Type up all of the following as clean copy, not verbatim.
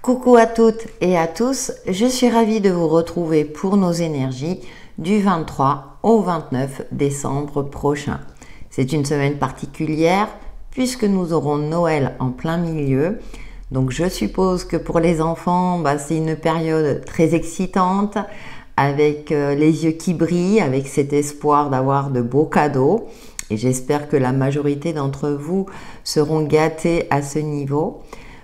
Coucou à toutes et à tous, je suis ravie de vous retrouver pour nos énergies du 23 au 29 décembre prochain. C'est une semaine particulière puisque nous aurons Noël en plein milieu. Donc je suppose que pour les enfants, c'est une période très excitante avec les yeux qui brillent, avec cet espoir d'avoir de beaux cadeaux. Et j'espère que la majorité d'entre vous seront gâtés à ce niveau.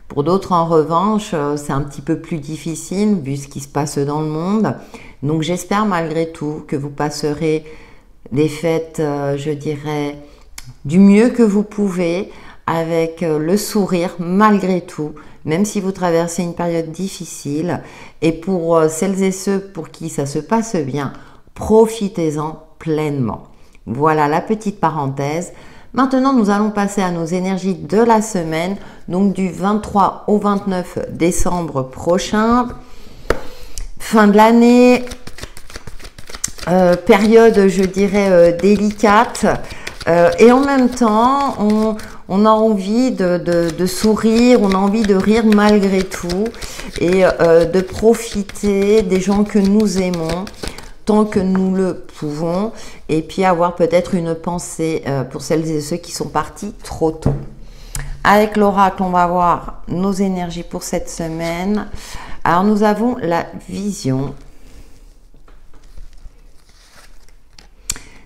Pour d'autres, en revanche, c'est un petit peu plus difficile vu ce qui se passe dans le monde. Donc j'espère malgré tout que vous passerez des fêtes, je dirais, du mieux que vous pouvez, avec le sourire malgré tout, même si vous traversez une période difficile. Et pour celles et ceux pour qui ça se passe bien, profitez-en pleinement. Voilà la petite parenthèse. Maintenant, nous allons passer à nos énergies de la semaine, donc du 23 au 29 décembre prochain. Fin de l'année, période, je dirais, délicate. Et en même temps, on a envie de sourire, on a envie de rire malgré tout et de profiter des gens que nous aimons tant que nous le pouvons, et puis avoir peut-être une pensée pour celles et ceux qui sont partis trop tôt. Avec l'oracle, on va voir nos énergies pour cette semaine. Alors nous avons la vision,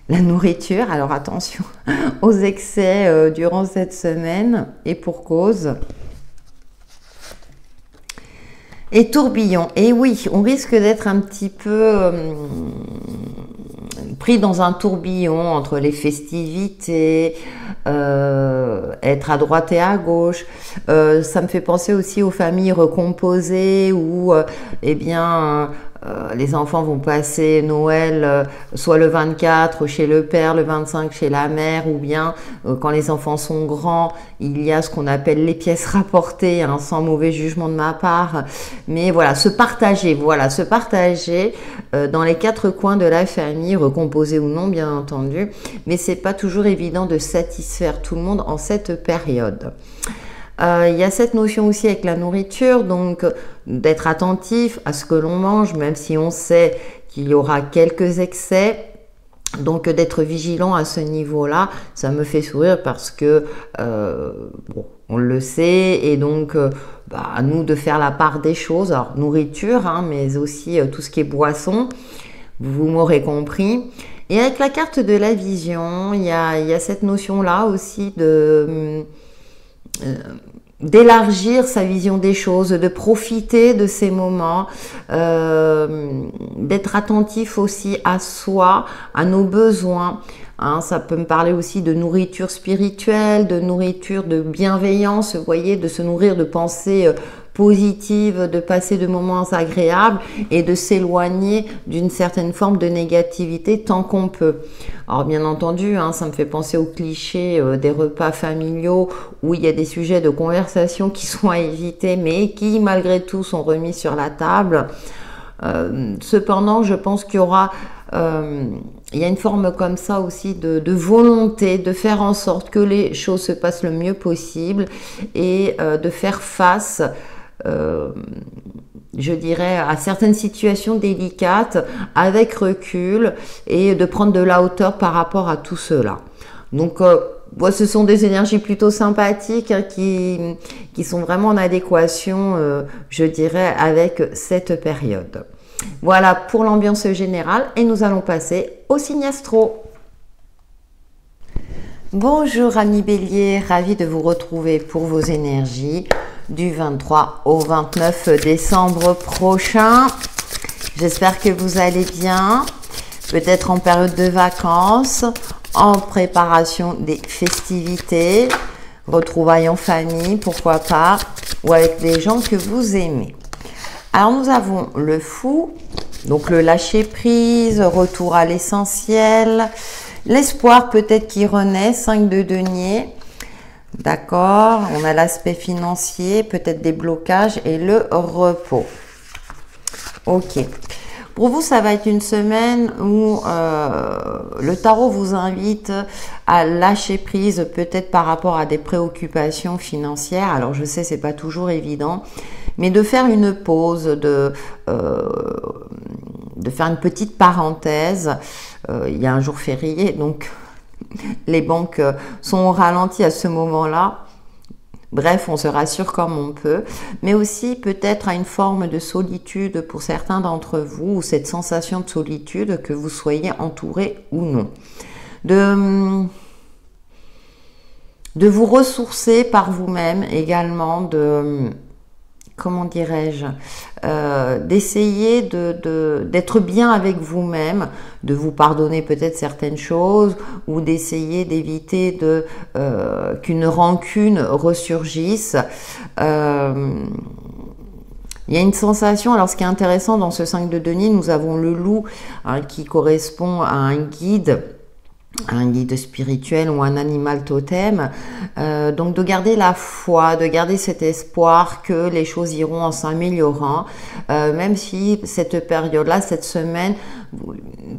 la nourriture. Alors attention aux excès durant cette semaine, et pour cause. Et tourbillon, et oui, on risque d'être un petit peu pris dans un tourbillon entre les festivités, être à droite et à gauche. Ça me fait penser aussi aux familles recomposées où, les enfants vont passer Noël soit le 24 chez le père, le 25 chez la mère, ou bien quand les enfants sont grands, il y a ce qu'on appelle les pièces rapportées, sans mauvais jugement de ma part. Mais voilà, se partager dans les quatre coins de la famille, recomposée ou non bien entendu, mais c'est pas toujours évident de satisfaire tout le monde en cette période. Il y a cette notion aussi avec la nourriture, donc d'être attentif à ce que l'on mange, même si on sait qu'il y aura quelques excès. Donc d'être vigilant à ce niveau-là, ça me fait sourire parce que on le sait, et donc à nous de faire la part des choses. Alors nourriture, mais aussi tout ce qui est boisson, vous m'aurez compris. Et avec la carte de la vision, il y a cette notion-là aussi de d'élargir sa vision des choses, de profiter de ces moments, d'être attentif aussi à soi, à nos besoins. Ça peut me parler aussi de nourriture spirituelle, de nourriture de bienveillance, vous voyez, de se nourrir de pensées positives, de passer de moments agréables et de s'éloigner d'une certaine forme de négativité tant qu'on peut. Alors bien entendu, ça me fait penser au cliché des repas familiaux où il y a des sujets de conversation qui sont à éviter mais qui malgré tout sont remis sur la table. Cependant, je pense qu'il y aura il y a une forme comme ça aussi de volonté de faire en sorte que les choses se passent le mieux possible et de faire face, je dirais, à certaines situations délicates avec recul et de prendre de la hauteur par rapport à tout cela. Donc, ce sont des énergies plutôt sympathiques qui sont vraiment en adéquation, je dirais, avec cette période. Voilà pour l'ambiance générale et nous allons passer au signe astro. Bonjour amis Bélier, ravi de vous retrouver pour vos énergies du 23 au 29 décembre prochain. J'espère que vous allez bien, peut-être en période de vacances, en préparation des festivités, retrouvailles en famille, pourquoi pas, ou avec des gens que vous aimez. Alors nous avons le fou, donc le lâcher prise, retour à l'essentiel, l'espoir peut-être qui renaît, 5 de denier, d'accord, on a l'aspect financier, peut-être des blocages et le repos. Ok, pour vous ça va être une semaine où le tarot vous invite à lâcher prise peut-être par rapport à des préoccupations financières. Alors je sais c'est pas toujours évident, mais de faire une pause, de faire une petite parenthèse. Il y a un jour férié, donc les banques sont au ralenti à ce moment-là. Bref, on se rassure comme on peut, mais aussi peut-être à une forme de solitude pour certains d'entre vous, ou cette sensation de solitude, que vous soyez entouré ou non. De vous ressourcer par vous-même également, comment dirais-je, d'essayer d'être bien avec vous-même, de vous pardonner peut-être certaines choses, ou d'essayer d'éviter qu'une rancune ressurgisse. Il y a une sensation, alors ce qui est intéressant dans ce 5 de denier, nous avons le loup hein, qui correspond à un guide spirituel ou un animal totem, donc de garder la foi, de garder cet espoir que les choses iront en s'améliorant, même si cette période-là, cette semaine,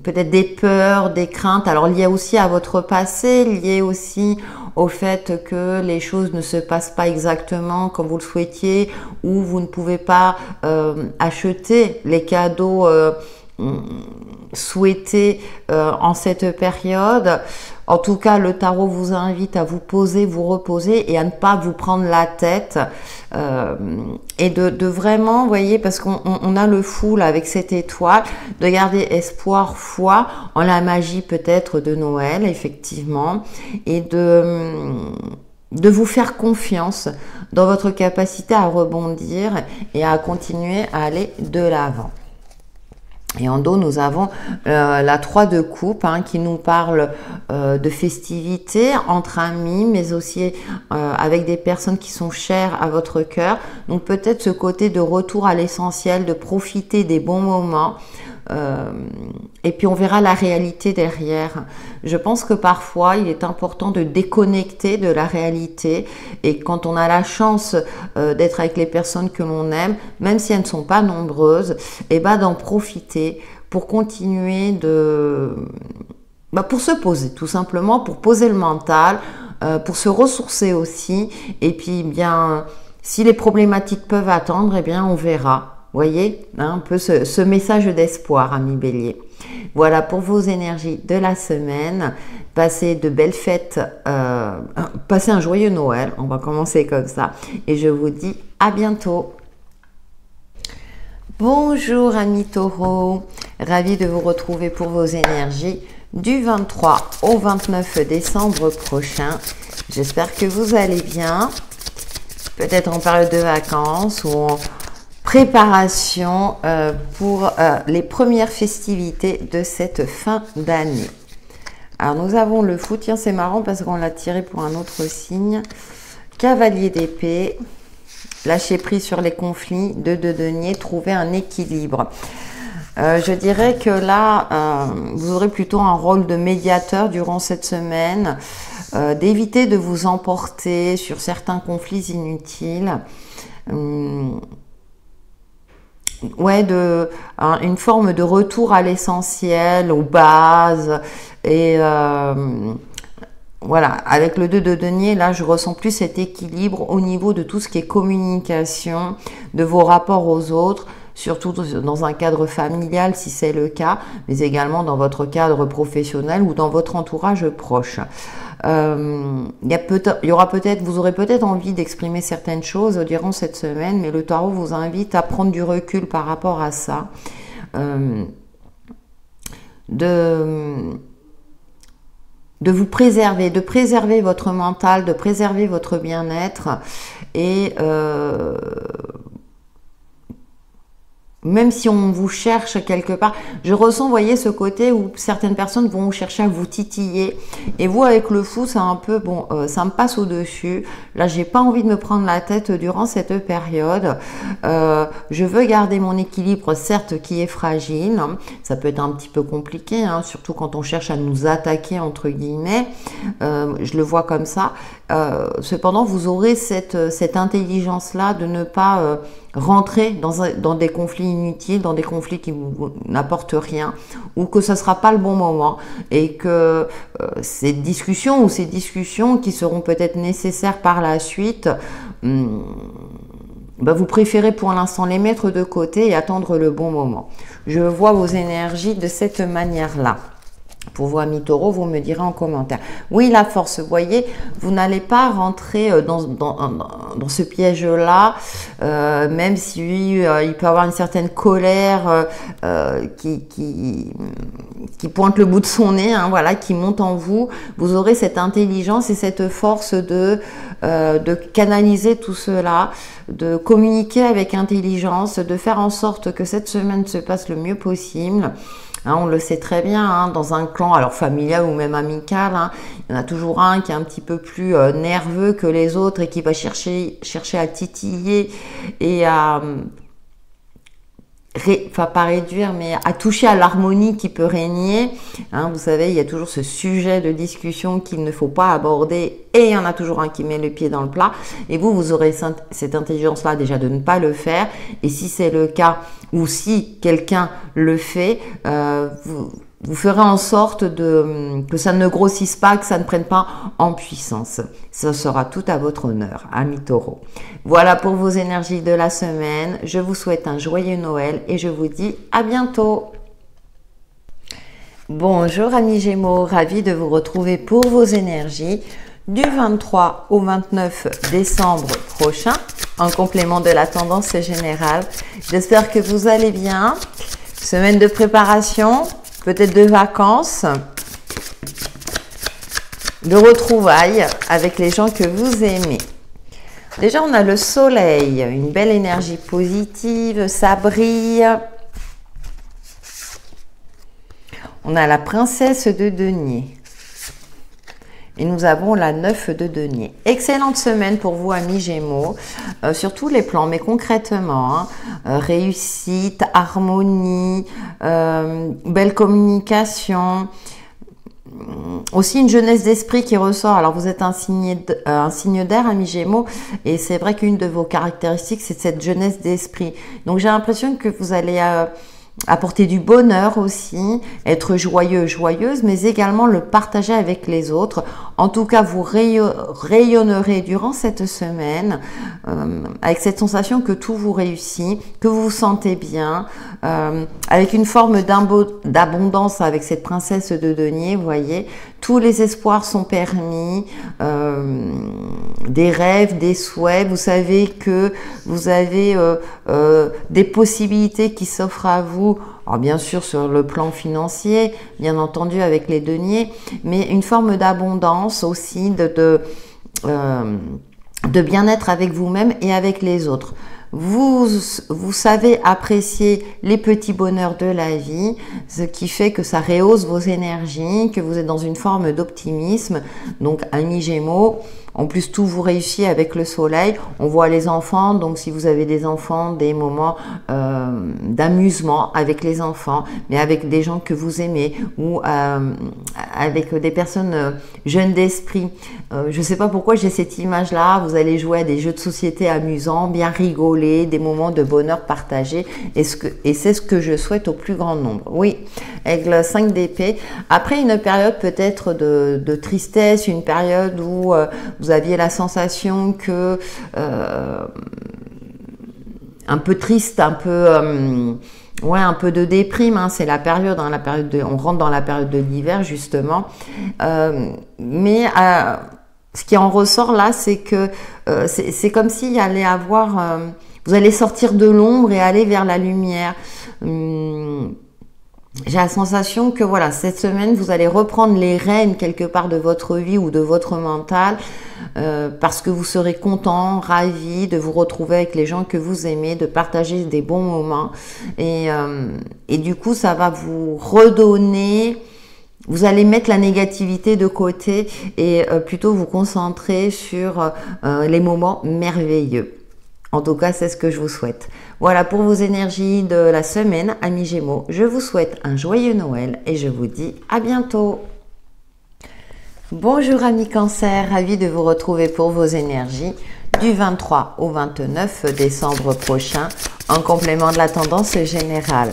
peut-être des peurs, des craintes, alors liées aussi à votre passé, liées aussi au fait que les choses ne se passent pas exactement comme vous le souhaitiez, ou vous ne pouvez pas acheter les cadeaux souhaité en cette période. En tout cas, le tarot vous invite à vous poser, vous reposer et à ne pas vous prendre la tête et de vraiment, vous voyez, parce qu'on a le fou là avec cette étoile, de garder espoir, foi en la magie peut-être de Noël, effectivement, et de vous faire confiance dans votre capacité à rebondir et à continuer à aller de l'avant. Et en dos, nous avons la 3 de coupe hein, qui nous parle de festivités entre amis, mais aussi avec des personnes qui sont chères à votre cœur. Donc peut-être ce côté de retour à l'essentiel, de profiter des bons moments. Et puis on verra la réalité derrière. Je pense que parfois il est important de déconnecter de la réalité, et quand on a la chance d'être avec les personnes que l'on aime, même si elles ne sont pas nombreuses, et d'en profiter pour continuer pour se poser tout simplement, pour poser le mental, pour se ressourcer aussi, et puis bien si les problématiques peuvent attendre, eh bien on verra. Voyez, hein, un peu ce message d'espoir, amis Bélier. Voilà pour vos énergies de la semaine. Passez de belles fêtes, passez un joyeux Noël. On va commencer comme ça. Et je vous dis à bientôt. Bonjour, amis Taureau. Ravi de vous retrouver pour vos énergies du 23 au 29 décembre prochain. J'espère que vous allez bien. Peut-être en période de vacances ou en préparation pour les premières festivités de cette fin d'année. Alors nous avons le fou, tiens c'est marrant parce qu'on l'a tiré pour un autre signe. Cavalier d'épée, lâcher prise sur les conflits, 2 de denier, trouver un équilibre. Je dirais que là, vous aurez plutôt un rôle de médiateur durant cette semaine, d'éviter de vous emporter sur certains conflits inutiles. Ouais, une forme de retour à l'essentiel, aux bases. Et voilà, avec le 2 de denier, là, je ressens plus cet équilibre au niveau de tout ce qui est communication, de vos rapports aux autres, surtout dans un cadre familial si c'est le cas, mais également dans votre cadre professionnel ou dans votre entourage proche. Vous aurez peut-être envie d'exprimer certaines choses durant cette semaine, mais le tarot vous invite à prendre du recul par rapport à ça, de vous préserver, de préserver votre mental, de préserver votre bien-être, et même si on vous cherche quelque part, je ressens, vous voyez, ce côté où certaines personnes vont chercher à vous titiller, et vous avec le fou, c'est un peu, bon, ça me passe au-dessus, là j'ai pas envie de me prendre la tête durant cette période, je veux garder mon équilibre, certes qui est fragile, hein. Ça peut être un petit peu compliqué, hein, surtout quand on cherche à nous attaquer entre guillemets, je le vois comme ça, cependant vous aurez cette intelligence-là de ne pas rentrer dans des conflits inutiles, dans des conflits qui vous n'apportent rien, ou que ce ne sera pas le bon moment, et que ces discussions qui seront peut-être nécessaires par la suite, bah, vous préférez pour l'instant les mettre de côté et attendre le bon moment. Je vois vos énergies de cette manière-là. Pour vous, amis taureaux, vous me direz en commentaire. Oui, la force, vous voyez, vous n'allez pas rentrer dans ce piège-là, même si il peut y avoir une certaine colère qui pointe le bout de son nez, hein, voilà, qui monte en vous. Vous aurez cette intelligence et cette force de canaliser tout cela, de communiquer avec intelligence, de faire en sorte que cette semaine se passe le mieux possible. Hein, on le sait très bien, hein, dans un clan, alors familial ou même amical, hein, il y en a toujours un qui est un petit peu plus nerveux que les autres et qui va chercher à titiller et à... Enfin, pas réduire, mais à toucher à l'harmonie qui peut régner. Hein, vous savez, il y a toujours ce sujet de discussion qu'il ne faut pas aborder et il y en a toujours un qui met le pied dans le plat. Et vous aurez cette intelligence-là déjà de ne pas le faire. Et si c'est le cas, ou si quelqu'un le fait, vous ferez en sorte que ça ne grossisse pas, que ça ne prenne pas en puissance. Ça sera tout à votre honneur, amis taureaux. Voilà pour vos énergies de la semaine. Je vous souhaite un joyeux Noël et je vous dis à bientôt. Bonjour amis Gémeaux, ravi de vous retrouver pour vos énergies du 23 au 29 décembre prochain, en complément de la tendance générale. J'espère que vous allez bien. Semaine de préparation, peut-être de vacances, de retrouvailles avec les gens que vous aimez. Déjà, on a le soleil, une belle énergie positive, ça brille. On a la princesse de denier. Et nous avons la 9 de denier. Excellente semaine pour vous, amis Gémeaux, sur tous les plans, mais concrètement, hein, réussite, harmonie, belle communication, aussi une jeunesse d'esprit qui ressort. Alors, vous êtes un signe d'air, amis Gémeaux, et c'est vrai qu'une de vos caractéristiques, c'est cette jeunesse d'esprit. Donc, j'ai l'impression que vous allez... apporter du bonheur aussi, être joyeux, joyeuse, mais également le partager avec les autres. En tout cas, vous rayonnerez durant cette semaine avec cette sensation que tout vous réussit, que vous vous sentez bien, avec une forme d'abondance avec cette princesse de denier, vous voyez. Tous les espoirs sont permis, des rêves, des souhaits. Vous savez que vous avez des possibilités qui s'offrent à vous. Alors bien sûr sur le plan financier, bien entendu avec les deniers, mais une forme d'abondance aussi, de bien-être avec vous-même et avec les autres. Vous savez apprécier les petits bonheurs de la vie, ce qui fait que ça rehausse vos énergies, que vous êtes dans une forme d'optimisme. Donc, amis Gémeaux, en plus tout vous réussit avec le soleil. On voit les enfants, donc si vous avez des enfants, des moments d'amusement avec les enfants, mais avec des gens que vous aimez ou avec des personnes jeunes d'esprit. Je ne sais pas pourquoi j'ai cette image-là. Vous allez jouer à des jeux de société amusants, bien rigoler, des moments de bonheur partagés. Et c'est ce que je souhaite au plus grand nombre. Oui, avec le 5 d'épée. Après une période peut-être de tristesse, une période où vous aviez la sensation que un peu triste, un peu un peu de déprime, hein, c'est la période, hein, on rentre dans la période de l'hiver justement, mais ce qui en ressort là, c'est que c'est comme s'il allait avoir, vous allez sortir de l'ombre et aller vers la lumière. J'ai la sensation que voilà, cette semaine, vous allez reprendre les rênes quelque part de votre vie ou de votre mental, parce que vous serez content, ravi de vous retrouver avec les gens que vous aimez, de partager des bons moments. Et du coup, ça va vous redonner... Vous allez mettre la négativité de côté et plutôt vous concentrer sur les moments merveilleux. En tout cas, c'est ce que je vous souhaite. Voilà pour vos énergies de la semaine, amis Gémeaux. Je vous souhaite un joyeux Noël et je vous dis à bientôt. Bonjour amis Cancer, ravi de vous retrouver pour vos énergies du 23 au 29 décembre prochain, en complément de la tendance générale.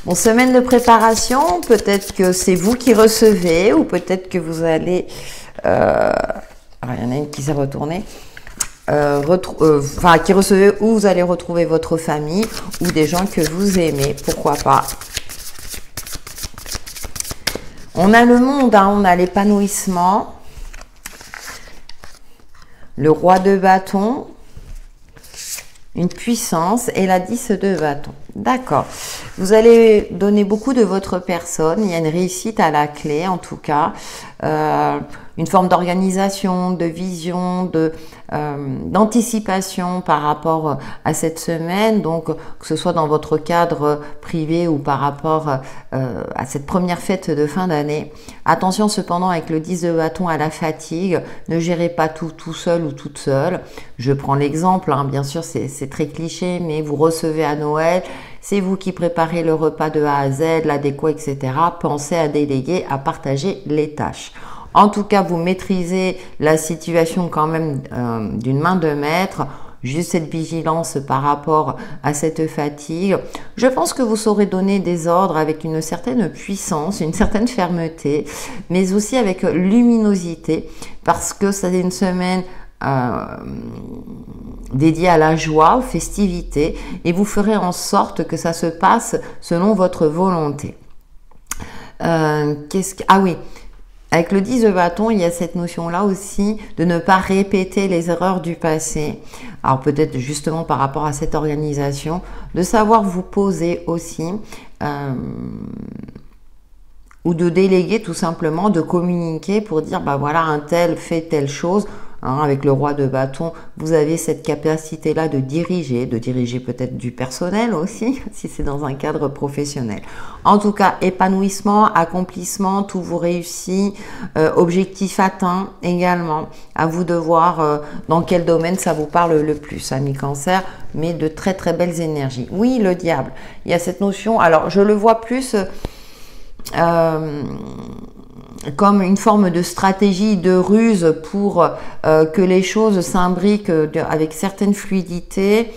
Bon, semaine de préparation, peut-être que c'est vous qui recevez ou peut-être que vous allez... alors, il y en a une qui s'est retournée. qui recevez, où vous allez retrouver votre famille ou des gens que vous aimez, pourquoi pas. On a le monde, hein, on a l'épanouissement, le roi de bâton, une puissance et la 10 de bâton. D'accord. Vous allez donner beaucoup de votre personne. Il y a une réussite à la clé, en tout cas. Une forme d'organisation, de vision, d'anticipation par rapport à cette semaine. Donc, que ce soit dans votre cadre privé ou par rapport à cette première fête de fin d'année. Attention cependant avec le 10 de bâton à la fatigue. Ne gérez pas tout seul ou toute seule. Je prends l'exemple, hein, bien sûr c'est très cliché, mais vous recevez à Noël, c'est vous qui préparez le repas de A à Z, la déco, etc. Pensez à déléguer, à partager les tâches. En tout cas, vous maîtrisez la situation quand même d'une main de maître. Juste cette vigilance par rapport à cette fatigue. Je pense que vous saurez donner des ordres avec une certaine puissance, une certaine fermeté, mais aussi avec luminosité, parce que c'est une semaine dédiée à la joie, aux festivités, et vous ferez en sorte que ça se passe selon votre volonté. Ah oui, avec le 10 de bâton, il y a cette notion-là aussi de ne pas répéter les erreurs du passé. Alors peut-être justement par rapport à cette organisation, de savoir vous poser aussi, ou de déléguer tout simplement, de communiquer pour dire, bah voilà, un tel fait telle chose. Hein, avec le roi de bâton, vous avez cette capacité-là de diriger peut-être du personnel aussi, si c'est dans un cadre professionnel. En tout cas, épanouissement, accomplissement, tout vous réussit, objectif atteint également. À vous de voir dans quel domaine ça vous parle le plus, amis Cancer, mais de très très belles énergies. Oui, le diable, il y a cette notion, alors je le vois plus... comme une forme de stratégie, de ruse pour que les choses s'imbriquent avec certaine fluidité,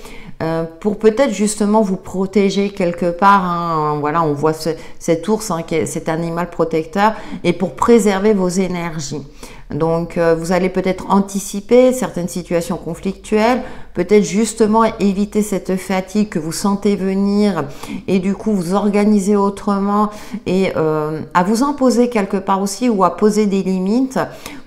pour peut-être justement vous protéger quelque part. Hein, voilà, on voit cet ours, hein, cet animal protecteur, et pour préserver vos énergies. Donc, vous allez peut-être anticiper certaines situations conflictuelles, peut-être justement éviter cette fatigue que vous sentez venir et du coup vous organiser autrement et à vous imposer quelque part aussi ou à poser des limites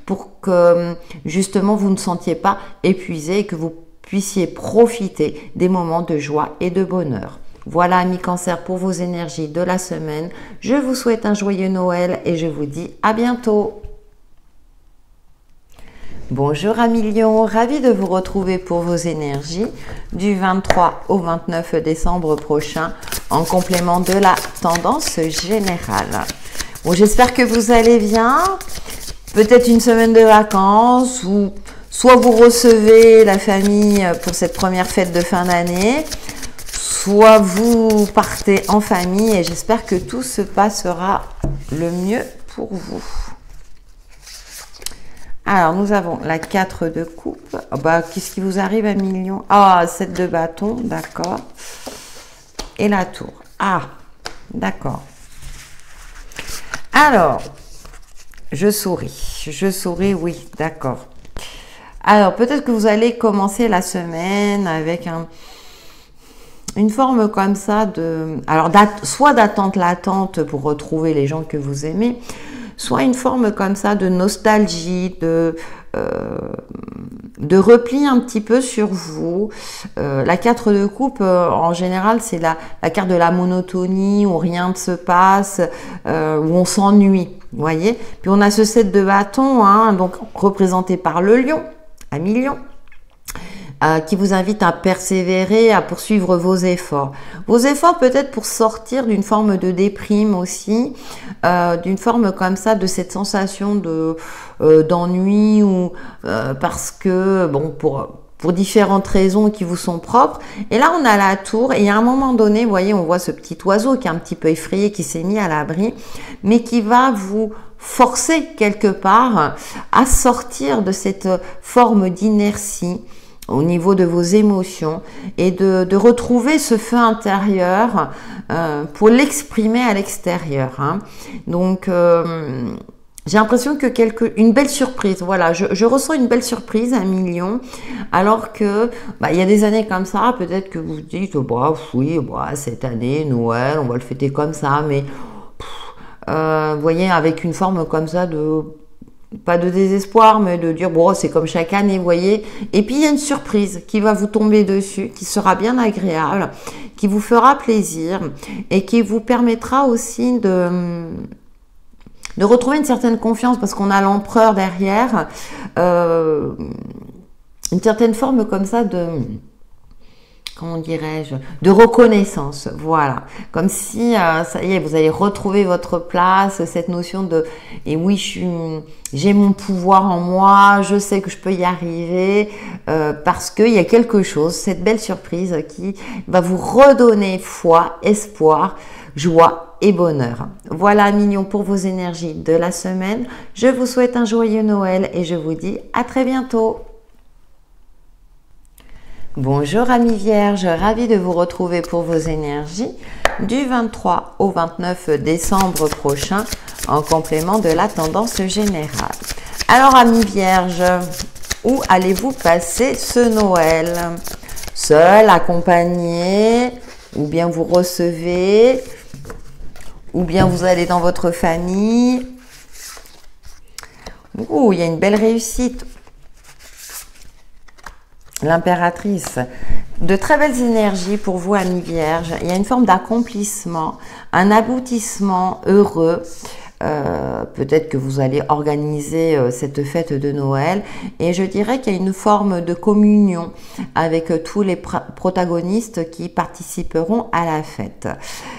pour que justement vous ne sentiez pas épuisé et que vous puissiez profiter des moments de joie et de bonheur. Voilà, amis Cancer, pour vos énergies de la semaine. Je vous souhaite un joyeux Noël et je vous dis à bientôt. Bonjour amis Lions, ravi de vous retrouver pour vos énergies du 23 au 29 décembre prochain en complément de la tendance générale. Bon, j'espère que vous allez bien, peut-être une semaine de vacances ou soit vous recevez la famille pour cette première fête de fin d'année, soit vous partez en famille et j'espère que tout se passera le mieux pour vous. Alors, nous avons la 4 de coupe. Oh, bah, qu'est-ce qui vous arrive à million? Ah, 7 de bâton, d'accord. Et la tour. Ah, d'accord. Alors, je souris, oui, d'accord. Alors, peut-être que vous allez commencer la semaine avec une forme comme ça de... Alors, soit d'attente latente pour retrouver les gens que vous aimez, soit une forme comme ça de nostalgie, de repli un petit peu sur vous. La 4 de coupe, en général, c'est la carte de la monotonie, où rien ne se passe, où on s'ennuie, vous voyez. Puis on a ce 7 de bâton, hein, donc représenté par le lion, ami lion, qui vous invite à persévérer, à poursuivre vos efforts. Vos efforts peut-être pour sortir d'une forme de déprime aussi, d'une forme comme ça, de cette sensation d'ennui ou parce que, bon, pour différentes raisons qui vous sont propres. Et là, on a la tour et à un moment donné, vous voyez, on voit ce petit oiseau qui est un petit peu effrayé, qui s'est mis à l'abri, mais qui va vous forcer quelque part à sortir de cette forme d'inertie au niveau de vos émotions et de retrouver ce feu intérieur pour l'exprimer à l'extérieur. Hein. Donc, J'ai l'impression que une belle surprise, voilà, je ressens une belle surprise, 1 million, alors que il y a des années comme ça, peut-être que vous dites, bah oui, bah, cette année, Noël, on va le fêter comme ça, mais vous voyez, avec une forme comme ça de, pas de désespoir, mais de dire, bon, c'est comme chaque année, vous voyez, et puis il y a une surprise qui va vous tomber dessus, qui sera bien agréable, qui vous fera plaisir, et qui vous permettra aussi de retrouver une certaine confiance parce qu'on a l'empereur derrière, une certaine forme comme ça de, comment dirais-je, de reconnaissance, voilà, comme si ça y est, vous allez retrouver votre place, cette notion de, et oui, j'ai mon pouvoir en moi, je sais que je peux y arriver, parce qu'il y a quelque chose, cette belle surprise qui va vous redonner foi, espoir, joie et bonheur. Voilà, mignons, pour vos énergies de la semaine. Je vous souhaite un joyeux Noël et je vous dis à très bientôt. Bonjour amis vierges, ravie de vous retrouver pour vos énergies du 23 au 29 décembre prochain en complément de la tendance générale. Alors amis vierges, où allez-vous passer ce Noël? Seul, accompagné, ou bien vous recevez, ou bien vous allez dans votre famille? Ouh, il y a une belle réussite. L'impératrice. De très belles énergies pour vous, amis vierges. Il y a une forme d'accomplissement, un aboutissement heureux. Peut-être que vous allez organiser cette fête de Noël et je dirais qu'il y a une forme de communion avec tous les protagonistes qui participeront à la fête.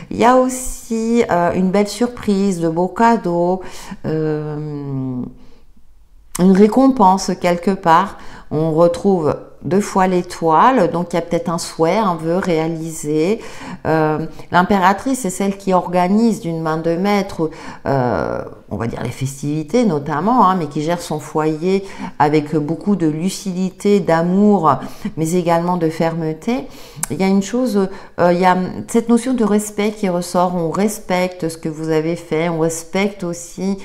Il y a aussi une belle surprise, de beaux cadeaux, une récompense quelque part. On retrouve 2 fois l'étoile, donc il y a peut-être un souhait, un vœu réalisé. L'impératrice, c'est celle qui organise d'une main de maître, on va dire les festivités notamment, mais qui gère son foyer avec beaucoup de lucidité, d'amour, mais également de fermeté. Il y a une chose, il y a cette notion de respect qui ressort. On respecte ce que vous avez fait, on respecte aussi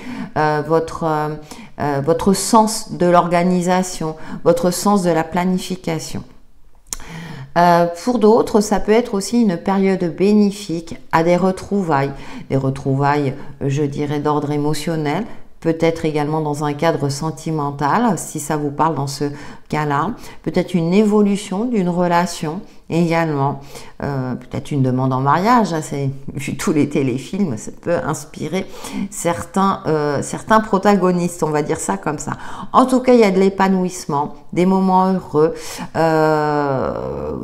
votre sens de l'organisation, votre sens de la planification. Pour d'autres, ça peut être aussi une période bénéfique à des retrouvailles, je dirais, d'ordre émotionnel, peut-être également dans un cadre sentimental, si ça vous parle dans ce cas-là, peut-être une évolution d'une relation également, peut-être une demande en mariage, vu tous les téléfilms, ça peut inspirer certains protagonistes, on va dire ça comme ça. En tout cas, il y a de l'épanouissement, des moments heureux,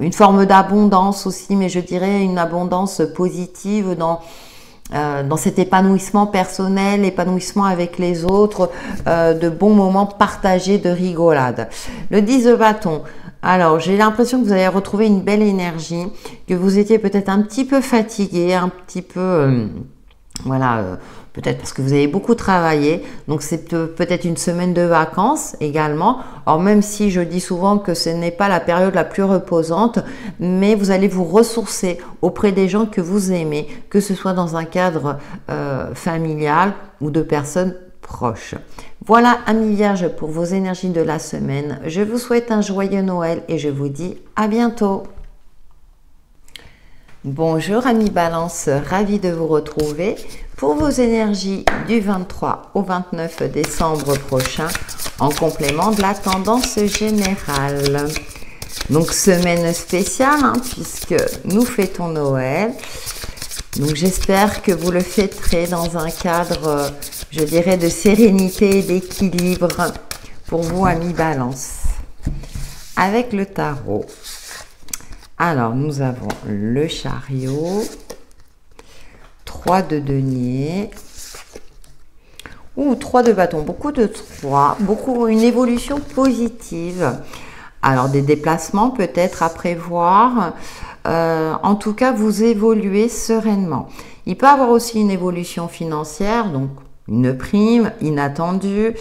une forme d'abondance aussi, mais je dirais une abondance positive dans cet épanouissement personnel, épanouissement avec les autres, de bons moments partagés, de rigolade. Le 10 de bâton. Alors, j'ai l'impression que vous allez retrouver une belle énergie, que vous étiez peut-être un petit peu fatigué, un petit peu, peut-être parce que vous avez beaucoup travaillé, donc c'est peut-être une semaine de vacances également. Or, même si je dis souvent que ce n'est pas la période la plus reposante, mais vous allez vous ressourcer auprès des gens que vous aimez, que ce soit dans un cadre familial ou de personnes proches. Voilà, amis vierges, pour vos énergies de la semaine. Je vous souhaite un joyeux Noël et je vous dis à bientôt. Bonjour amis Balance, ravi de vous retrouver pour vos énergies du 23 au 29 décembre prochain en complément de la tendance générale. Donc semaine spéciale puisque nous fêtons Noël. Donc j'espère que vous le fêterez dans un cadre, je dirais, de sérénité et d'équilibre pour vous amis Balance. Avec le tarot. Alors, nous avons le chariot, 3 de denier, ou 3 de bâton, beaucoup de 3, une évolution positive. Alors, des déplacements peut-être à prévoir. En tout cas, vous évoluez sereinement. Il peut y avoir aussi une évolution financière, donc une prime inattendue.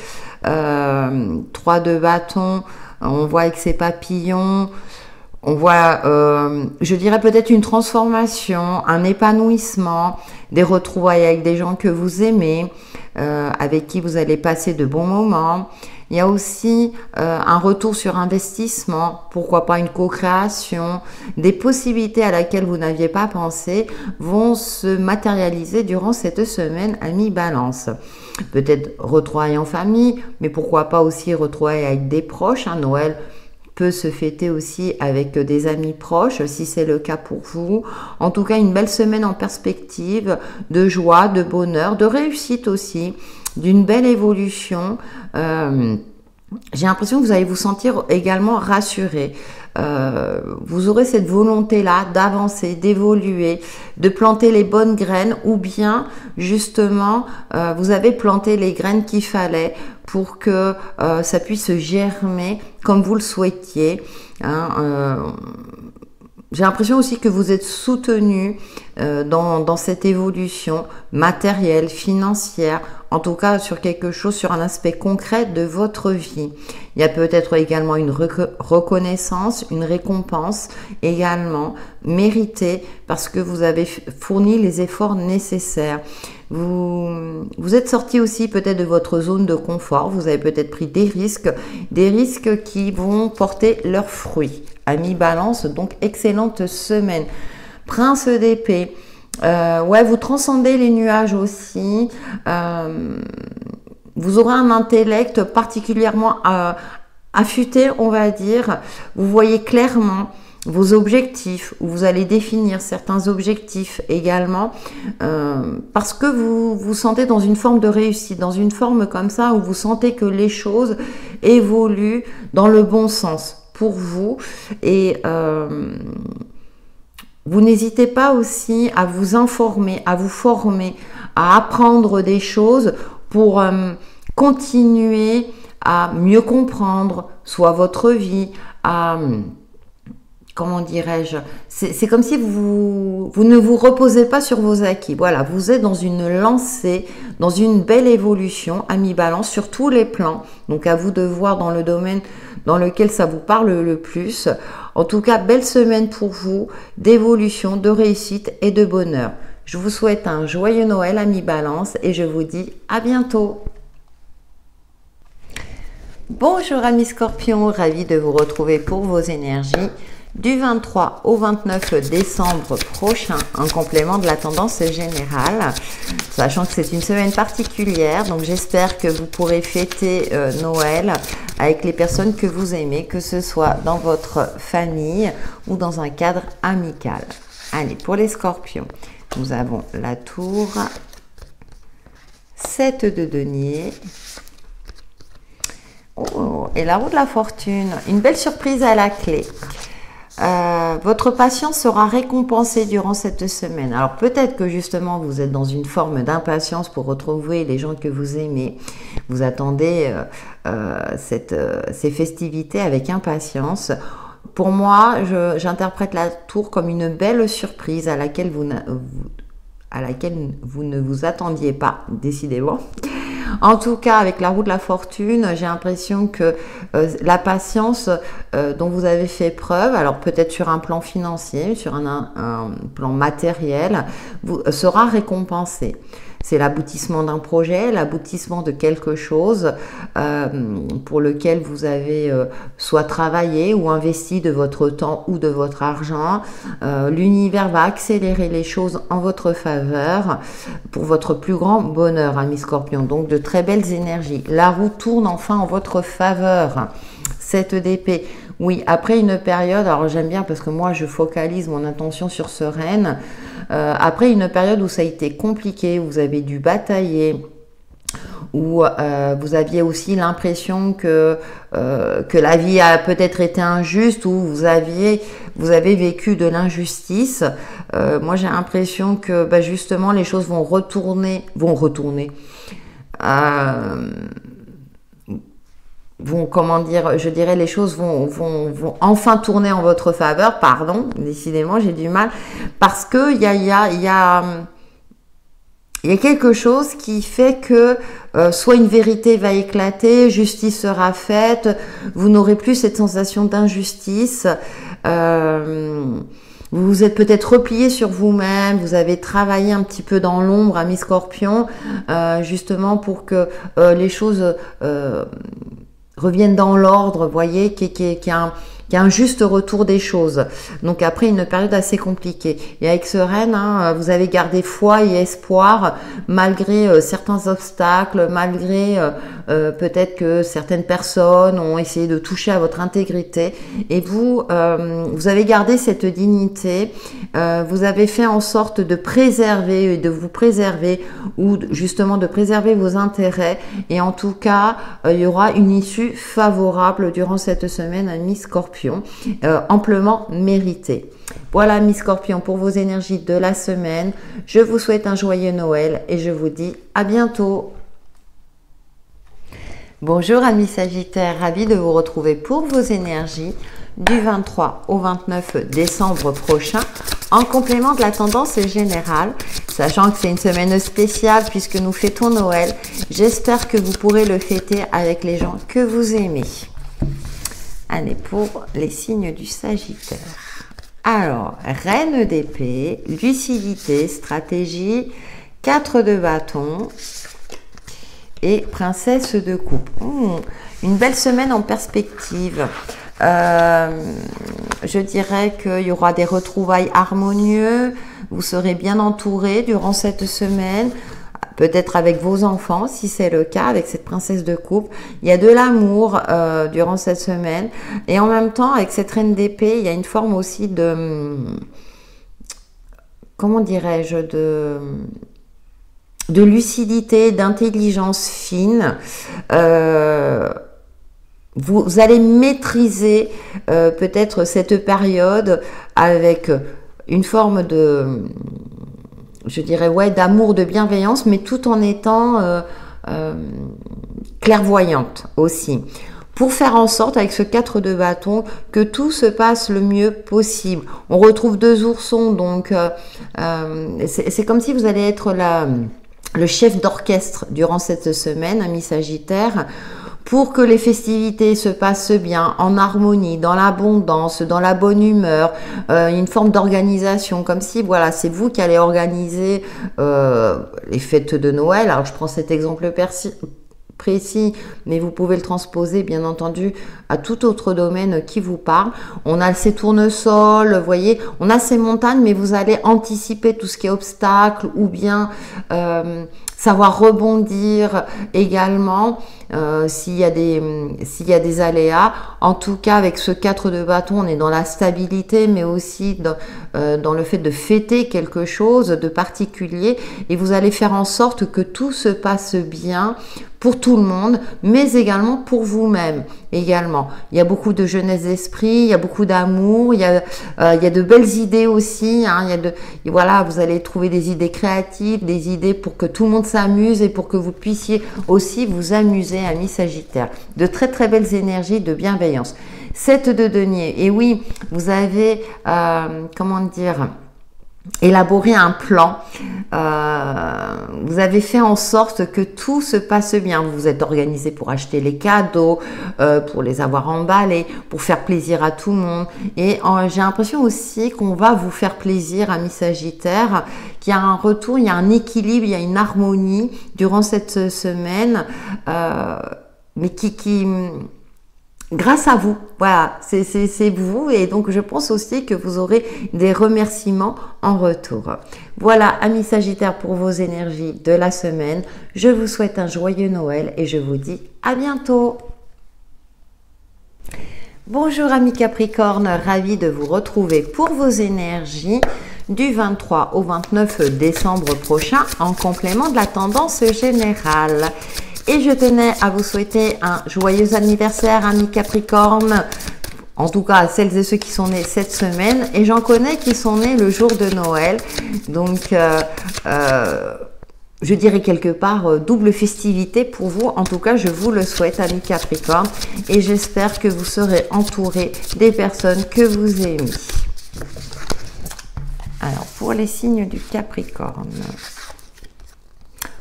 3 de bâton, on voit avec ses papillons. On voit, je dirais peut-être une transformation, un épanouissement, des retrouvailles avec des gens que vous aimez, avec qui vous allez passer de bons moments. Il y a aussi un retour sur investissement, pourquoi pas une co-création, des possibilités à laquelle vous n'aviez pas pensé vont se matérialiser durant cette semaine à mi-balance. Peut-être retrouvailles en famille, mais pourquoi pas aussi retrouvailles avec des proches. Noël peut se fêter aussi avec des amis proches, si c'est le cas pour vous. En tout cas, une belle semaine en perspective, de joie, de bonheur, de réussite aussi, d'une belle évolution. J'ai l'impression que vous allez vous sentir également rassuré. Vous aurez cette volonté-là d'avancer, d'évoluer, de planter les bonnes graines, ou bien justement vous avez planté les graines qu'il fallait pour que ça puisse germer comme vous le souhaitiez. J'ai l'impression aussi que vous êtes soutenu dans cette évolution matérielle, financière, en tout cas sur quelque chose, sur un aspect concret de votre vie. Il y a peut-être également une reconnaissance, une récompense également méritée parce que vous avez fourni les efforts nécessaires. Vous êtes sorti aussi peut-être de votre zone de confort, vous avez peut-être pris des risques qui vont porter leurs fruits. À mi-balance, donc excellente semaine. Prince d'épée, ouais, vous transcendez les nuages aussi. Vous aurez un intellect particulièrement affûté, on va dire. Vous voyez clairement vos objectifs, où vous allez définir certains objectifs également, parce que vous vous sentez dans une forme de réussite, dans une forme comme ça, où vous sentez que les choses évoluent dans le bon sens pour vous. Et vous n'hésitez pas aussi à vous informer, à vous former, à apprendre des choses pour continuer à mieux comprendre soit votre vie, à... Comment dirais-je, c'est comme si vous ne vous reposez pas sur vos acquis. Voilà, vous êtes dans une lancée, dans une belle évolution à mi-balance sur tous les plans. Donc à vous de voir dans le domaine dans lequel ça vous parle le plus. En tout cas, belle semaine pour vous, d'évolution, de réussite et de bonheur. Je vous souhaite un joyeux Noël à mi-balance et je vous dis à bientôt. Bonjour amis Scorpions, ravi de vous retrouver pour vos énergies du 23 au 29 décembre prochain, en complément de la tendance générale, sachant que c'est une semaine particulière, donc j'espère que vous pourrez fêter Noël avec les personnes que vous aimez, que ce soit dans votre famille ou dans un cadre amical. Allez, pour les Scorpions, nous avons la tour, 7 de denier, et la roue de la fortune, une belle surprise à la clé. Votre patience sera récompensée durant cette semaine. Alors peut-être que justement vous êtes dans une forme d'impatience pour retrouver les gens que vous aimez. Vous attendez ces festivités avec impatience. Pour moi, j'interprète la tour comme une belle surprise à laquelle vous ne vous attendiez pas, décidément. En tout cas, avec la roue de la fortune, j'ai l'impression que la patience dont vous avez fait preuve, alors peut-être sur un plan financier, sur un plan matériel, sera récompensée. C'est l'aboutissement d'un projet, l'aboutissement de quelque chose pour lequel vous avez soit travaillé ou investi de votre temps ou de votre argent. L'univers va accélérer les choses en votre faveur pour votre plus grand bonheur, amis Scorpions. Donc de très belles énergies. La roue tourne enfin en votre faveur. 7 d'épée. Oui, après une période, alors j'aime bien parce que moi je focalise mon attention sur ce reine. Après une période où ça a été compliqué, où vous avez dû batailler, où vous aviez aussi l'impression que la vie a peut-être été injuste, ou vous avez vécu de l'injustice. Moi j'ai l'impression que justement les choses vont retourner. Comment dire, je dirais les choses vont enfin tourner en votre faveur, pardon, décidément j'ai du mal, parce que il y a quelque chose qui fait que soit une vérité va éclater, justice sera faite, vous n'aurez plus cette sensation d'injustice, vous Vous vous êtes peut-être replié sur vous-même, vous avez travaillé un petit peu dans l'ombre, ami Scorpion, justement pour que les choses reviennent dans l'ordre, vous voyez, qu'il y a un juste retour des choses. Donc après une période assez compliquée. Et avec ce reine, hein, vous avez gardé foi et espoir malgré certains obstacles, malgré peut-être que certaines personnes ont essayé de toucher à votre intégrité. Et vous, vous avez gardé cette dignité. Vous avez fait en sorte de préserver, de vous préserver ou justement de préserver vos intérêts. Et en tout cas, il y aura une issue favorable durant cette semaine, ami Scorpion, amplement méritée. Voilà, ami Scorpion, pour vos énergies de la semaine. Je vous souhaite un joyeux Noël et je vous dis à bientôt. Bonjour, ami Sagittaire, ravi de vous retrouver pour vos énergies du 23 au 29 décembre prochain, en complément de la tendance générale, sachant que c'est une semaine spéciale puisque nous fêtons Noël. J'espère que vous pourrez le fêter avec les gens que vous aimez. Allez, pour les signes du Sagittaire. Alors, reine d'épée, lucidité, stratégie, 4 de bâton et princesse de coupe. Une belle semaine en perspective. Je dirais qu'il y aura des retrouvailles harmonieuses, vous serez bien entouré durant cette semaine, peut-être avec vos enfants si c'est le cas, avec cette princesse de coupe. Il y a de l'amour durant cette semaine et en même temps avec cette reine d'épée, il y a une forme aussi de, comment dirais-je, de lucidité, d'intelligence fine. Vous allez maîtriser peut-être cette période avec une forme de, je dirais, ouais, d'amour, de bienveillance, mais tout en étant clairvoyante aussi. Pour faire en sorte, avec ce 4 de bâton, que tout se passe le mieux possible. On retrouve 2 oursons, donc c'est comme si vous allez être le chef d'orchestre durant cette semaine, ami Sagittaire, pour que les festivités se passent bien, en harmonie, dans l'abondance, dans la bonne humeur, une forme d'organisation, comme si, voilà, c'est vous qui allez organiser les fêtes de Noël. Alors, je prends cet exemple précis, mais vous pouvez le transposer, bien entendu, à tout autre domaine qui vous parle. On a ces tournesols, vous voyez, on a ces montagnes, mais vous allez anticiper tout ce qui est obstacle ou bien savoir rebondir également s'il y a des aléas. En tout cas, avec ce 4 de bâton, on est dans la stabilité, mais aussi dans le fait de fêter quelque chose de particulier, et vous allez faire en sorte que tout se passe bien pour tout le monde, mais également pour vous-même. Également, il y a beaucoup de jeunesse d'esprit, il y a beaucoup d'amour, il y a de belles idées aussi, hein, voilà, vous allez trouver des idées créatives, des idées pour que tout le monde s'amuse et pour que vous puissiez aussi vous amuser, amis Sagittaire. De très très belles énergies de bienveillance. 7 de denier, et oui, vous avez, comment dire, élaborer un plan, vous avez fait en sorte que tout se passe bien, vous vous êtes organisé pour acheter les cadeaux, pour les avoir emballés, pour faire plaisir à tout le monde, et j'ai l'impression aussi qu'on va vous faire plaisir, amis Sagittaire, qu'il y a un retour, il y a un équilibre, il y a une harmonie durant cette semaine, mais qui grâce à vous, voilà, c'est vous, et donc je pense aussi que vous aurez des remerciements en retour. Voilà, amis Sagittaires, pour vos énergies de la semaine. Je vous souhaite un joyeux Noël et je vous dis à bientôt. Bonjour, amis Capricorne, ravi de vous retrouver pour vos énergies du 23 au 29 décembre prochain, en complément de la tendance générale. Et je tenais à vous souhaiter un joyeux anniversaire, amis Capricorne, en tout cas à celles et ceux qui sont nés cette semaine, et j'en connais qui sont nés le jour de Noël, donc je dirais quelque part double festivité pour vous. En tout cas, je vous le souhaite, amis Capricorne, et j'espère que vous serez entourés des personnes que vous aimez. Alors, pour les signes du Capricorne,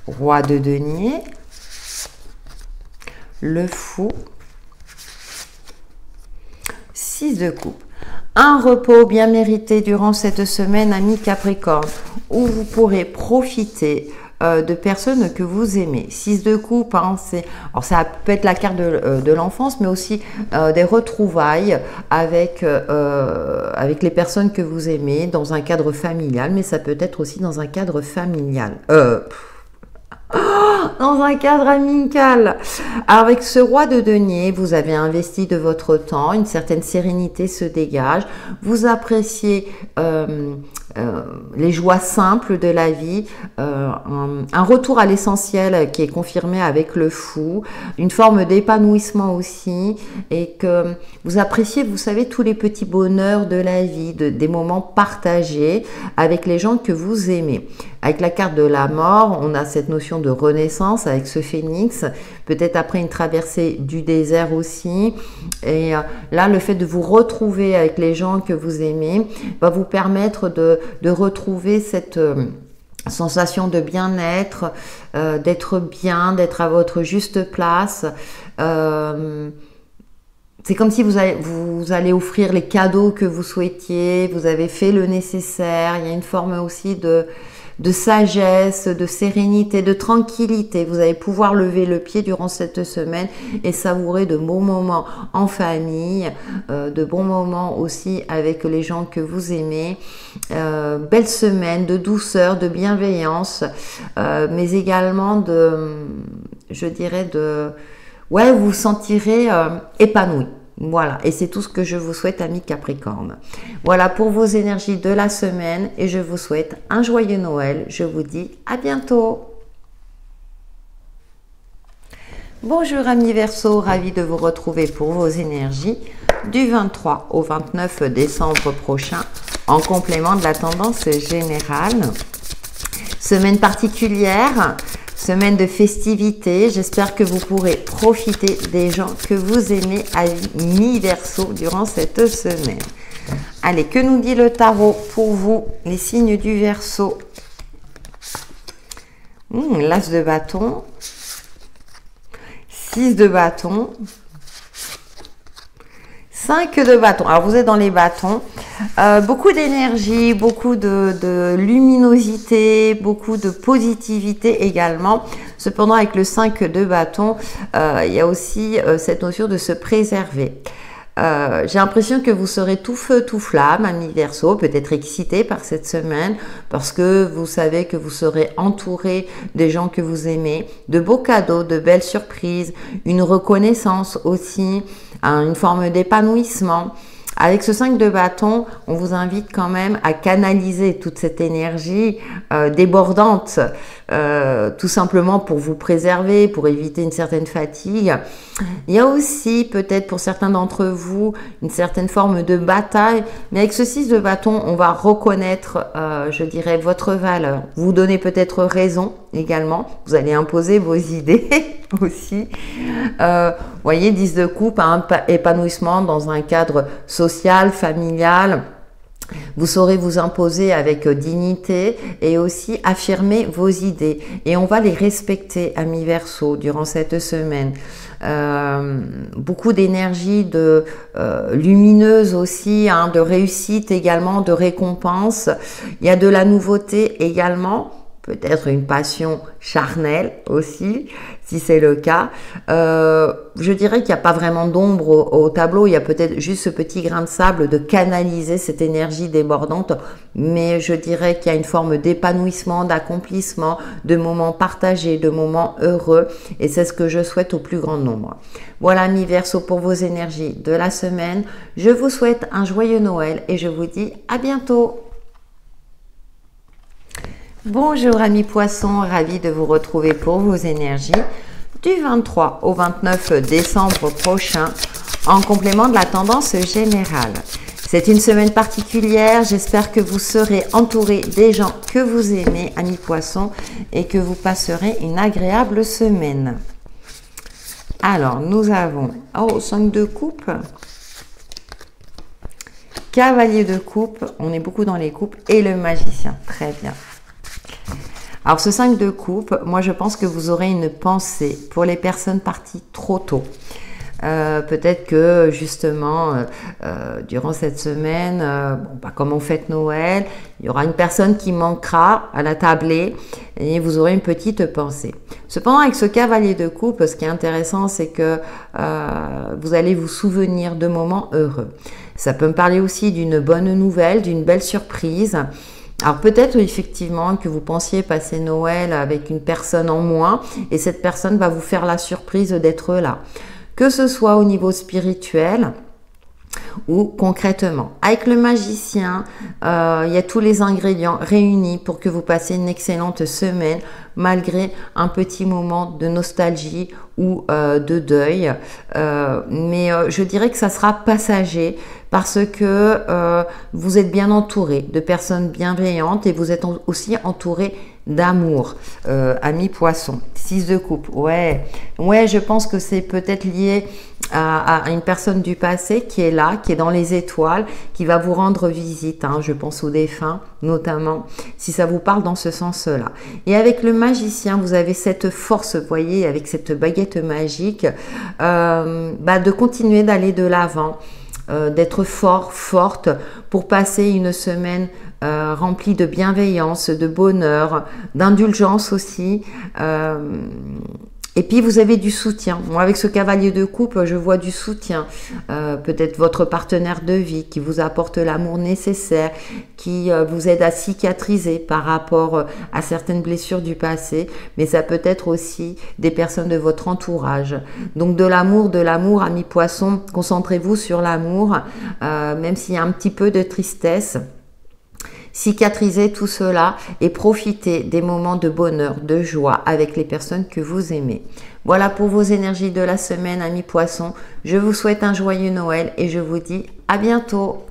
roi de denier, le fou, 6 de coupe. Un repos bien mérité durant cette semaine, amis Capricorne, où vous pourrez profiter de personnes que vous aimez. 6 de coupe, hein, alors ça peut être la carte de l'enfance, mais aussi des retrouvailles avec les personnes que vous aimez dans un cadre familial, mais ça peut être aussi dans un cadre familial. Dans un cadre amical. Avec ce roi de denier, vous avez investi de votre temps, une certaine sérénité se dégage, vous appréciez les joies simples de la vie, un retour à l'essentiel qui est confirmé avec le fou, une forme d'épanouissement aussi, et que vous appréciez, vous savez, tous les petits bonheurs de la vie, des moments partagés avec les gens que vous aimez. Avec la carte de la mort, on a cette notion de renaissance avec ce phénix, peut-être après une traversée du désert aussi. Et là, le fait de vous retrouver avec les gens que vous aimez va vous permettre de retrouver cette sensation de bien-être, d'être bien, d'être à votre juste place. C'est comme si vous allez offrir les cadeaux que vous souhaitiez, vous avez fait le nécessaire. Il y a une forme aussi de sagesse, de sérénité, de tranquillité. Vous allez pouvoir lever le pied durant cette semaine et savourer de bons moments en famille, de bons moments aussi avec les gens que vous aimez. Belle semaine de douceur, de bienveillance, mais également je dirais ouais, vous vous sentirez épanoui. Voilà, et c'est tout ce que je vous souhaite, amis Capricorne. Voilà pour vos énergies de la semaine et je vous souhaite un joyeux Noël. Je vous dis à bientôt. Bonjour amis Verseau, ravi de vous retrouver pour vos énergies du 23 au 29 décembre prochain en complément de la tendance générale. Semaine particulière. Semaine de festivités, j'espère que vous pourrez profiter des gens que vous aimez à mi-Verseau durant cette semaine. Allez, que nous dit le tarot pour vous, les signes du Verseau? L'As de bâton, 6 de bâton, 5 de bâton. Alors vous êtes dans les bâtons, beaucoup d'énergie, beaucoup de luminosité, beaucoup de positivité également. Cependant avec le 5 de bâton, il y a aussi cette notion de se préserver. J'ai l'impression que vous serez tout feu, tout flamme, amis Verseau, peut-être excité par cette semaine, parce que vous savez que vous serez entouré des gens que vous aimez, de beaux cadeaux, de belles surprises, une reconnaissance aussi, une forme d'épanouissement. Avec ce 5 de bâton, on vous invite quand même à canaliser toute cette énergie débordante, tout simplement pour vous préserver, pour éviter une certaine fatigue. Il y a aussi peut-être pour certains d'entre vous une certaine forme de bataille, mais avec ce 6 de bâton, on va reconnaître, je dirais, votre valeur. Vous donnez peut-être raison également, vous allez imposer vos idées aussi. Voyez, 10 de coupe, un épanouissement dans un cadre social, familial. Vous saurez vous imposer avec dignité et aussi affirmer vos idées. Et on va les respecter, amis Verseau, durant cette semaine. Beaucoup d'énergie lumineuse aussi, hein, de réussite également, de récompense. Il y a de la nouveauté également. Peut-être une passion charnelle aussi, si c'est le cas. Je dirais qu'il n'y a pas vraiment d'ombre au tableau, il y a peut-être juste ce petit grain de sable de canaliser cette énergie débordante, mais je dirais qu'il y a une forme d'épanouissement, d'accomplissement, de moments partagés, de moments heureux, et c'est ce que je souhaite au plus grand nombre. Voilà, amis Verseau, pour vos énergies de la semaine. Je vous souhaite un joyeux Noël et je vous dis à bientôt. Bonjour amis Poissons, ravi de vous retrouver pour vos énergies du 23 au 29 décembre prochain en complément de la tendance générale. C'est une semaine particulière, j'espère que vous serez entouré des gens que vous aimez, amis Poissons, et que vous passerez une agréable semaine. Alors, nous avons 5 de coupe, cavalier de coupe, on est beaucoup dans les coupes, et le magicien, très bien. Alors ce 5 de coupe, moi je pense que vous aurez une pensée pour les personnes parties trop tôt. Peut-être que justement, durant cette semaine, comme on fête Noël, il y aura une personne qui manquera à la tablée et vous aurez une petite pensée. Cependant, avec ce cavalier de coupe, ce qui est intéressant, c'est que vous allez vous souvenir de moments heureux. Ça peut me parler aussi d'une bonne nouvelle, d'une belle surprise. Alors peut-être effectivement que vous pensiez passer Noël avec une personne en moins et cette personne va vous faire la surprise d'être là. Que ce soit au niveau spirituel ou concrètement. Avec le magicien, il y a tous les ingrédients réunis pour que vous passiez une excellente semaine malgré un petit moment de nostalgie ou de deuil. Mais je dirais que ça sera passager parce que vous êtes bien entouré de personnes bienveillantes et vous êtes aussi entouré d'amour, ami poisson. 6 de coupe, ouais, je pense que c'est peut-être lié à une personne du passé qui est là, qui est dans les étoiles, qui va vous rendre visite, je pense aux défunts notamment, si ça vous parle dans ce sens-là. Et avec le magicien, vous avez cette force, vous voyez, avec cette baguette magique, de continuer d'aller de l'avant, d'être forte pour passer une semaine remplie de bienveillance, de bonheur, d'indulgence aussi. Et puis vous avez du soutien. Moi, avec ce cavalier de coupe, je vois du soutien. Peut-être votre partenaire de vie qui vous apporte l'amour nécessaire, qui vous aide à cicatriser par rapport à certaines blessures du passé. Mais ça peut être aussi des personnes de votre entourage. Donc de l'amour, amis poissons, concentrez-vous sur l'amour, même s'il y a un petit peu de tristesse. Cicatrisez tout cela et profitez des moments de bonheur, de joie avec les personnes que vous aimez. Voilà pour vos énergies de la semaine, amis poissons. Je vous souhaite un joyeux Noël et je vous dis à bientôt.